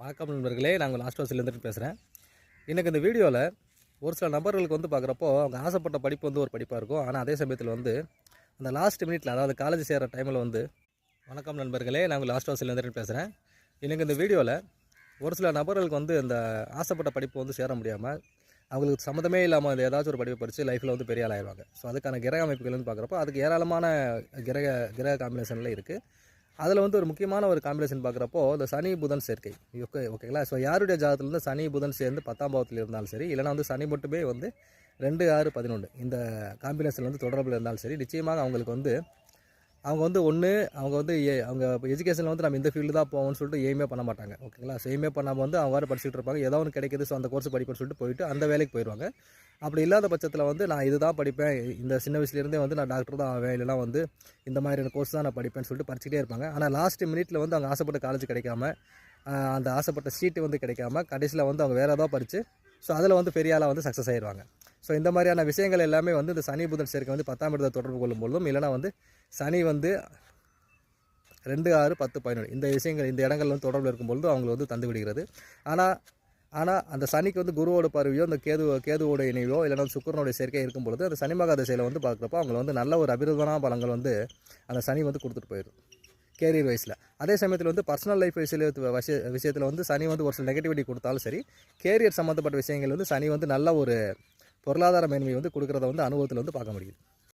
வணக்கம் நண்பர்களே, நாங்கள் லாஸ்ட் ஹவுஸ்லேருந்து பேசுகிறேன். இன்றைக்கி இந்த வீடியோவில் ஒரு சில நபர்களுக்கு பார்க்குறப்போ அவங்க ஆசைப்பட்ட படிப்பு ஒரு படிப்பாக இருக்கும். ஆனால் அதே சமயத்தில் அந்த லாஸ்ட் மினிட்ல, அதாவது காலேஜ் சேர்கிற டைமில் வணக்கம் நண்பர்களே, நாங்கள் லாஸ்ட் ஹவுஸ்லேருந்து பேசுகிறேன். இன்றைக்கி இந்த வீடியோவில் ஒரு சில நபர்களுக்கு அந்த ஆசைப்பட்ட படிப்பு சேர முடியாமல் அவங்களுக்கு சம்மந்தமே இல்லாமல் அந்த ஏதாச்சும் ஒரு படிப்பை படித்து லைஃப்பில் பெரிய ஆள் ஆயிடுவாங்க. ஸோ அதுக்கான கிரக அமைப்புகள் பார்க்குறப்போ அதுக்கு ஏராளமான கிரக காம்பினேஷனில் இருக்குது. அதில் ஒரு முக்கியமான ஒரு காம்பினேஷன் பார்க்குறப்போ இந்த சனி புதன் சேர்க்கை. ஓகேங்களா? ஸோ யாருடைய ஜாதகத்துலேருந்து சனி புதன் சேர்ந்து 10ஆம் பாவத்தில் இருந்தாலும் சரி, இல்லைனா சனி மட்டுமே 2, 6, 11 இந்த காம்பினேஷன் தொடர்பில் இருந்தாலும் சரி, நிச்சயமாக அவங்களுக்கு அவங்க ஒன்று அவங்க அவங்க எஜுகேஷனில் நம்ம இந்த ஃபீல்டு தான் போவோம்னு சொல்லிட்டு எய்மே பண்ண மாட்டாங்க. ஓகேங்களா? ஸோ எய்மே பண்ணாமல் அவங்க வேறு படிச்சுட்டு இருப்பாங்க. ஏதோ ஒன்று கிடைக்கிது, ஸோ அந்த கோர்ஸ் படிப்பேன்னு சொல்லிட்டு போயிட்டு அந்த வேலைக்கு போயிடுவாங்க. அப்படி இல்லாத பட்சத்தில் நான் இது தான் படிப்பேன், இந்த சின்ன வயசுலேருந்தே நான் டாக்டர் தான் ஆவேன், இல்லைனா இந்த மாதிரியான கோர்ஸ் தான் நான் படிப்பேன்னு சொல்லிட்டு படிச்சுட்டே இருப்பாங்க. ஆனால் லாஸ்ட் மினிட்ல அவங்க ஆசைப்பட்ட காலேஜ் கிடைக்காம, அந்த ஆசைப்பட்ட சீட்டு கிடைக்காம கடைசியில் அவங்க வேறு ஏதாவது படித்து ஸோ அதில் பெரிய ஆளாக சக்ஸஸ் ஆயிடுவாங்க. ஸோ இந்த மாதிரியான விஷயங்கள் எல்லாமே இந்த சனி புதன் சேர்க்கை 10ஆம் இடத்தை தொடர்பு கொள்ளும் பொழுதும், இல்லைனா சனி 2, 6, 10, 11 இந்த விஷயங்கள் இந்த இடங்கள் தொடர்பில் இருக்கும்பொழுது அவங்களுக்கு தந்து விடுகிறது. ஆனால் அந்த சனிக்கு குருவோட பார்வையோ, இந்த கேதுவோட இணைவோ, இல்லைனா சுக்கிரனுடைய சேர்க்கை இருக்கும் பொழுது அந்த சனி மகா திசையில் பார்க்குறப்போ அவங்க நல்ல ஒரு அபிருதமான பலங்கள் அந்த சனி கொடுத்துட்டு போயிடும் கேரியர் வைஸில். அதே சமயத்தில் பர்சனல் லைஃப் விஷயத்தில் சனி ஒரு சில நெகட்டிவிட்டி கொடுத்தாலும் சரி, கேரியர் சம்மந்தப்பட்ட விஷயங்கள் சனி நல்ல ஒரு பொருளாதார மேன்மை கொடுக்குறத அனுபவத்தில் பார்க்க முடியுது.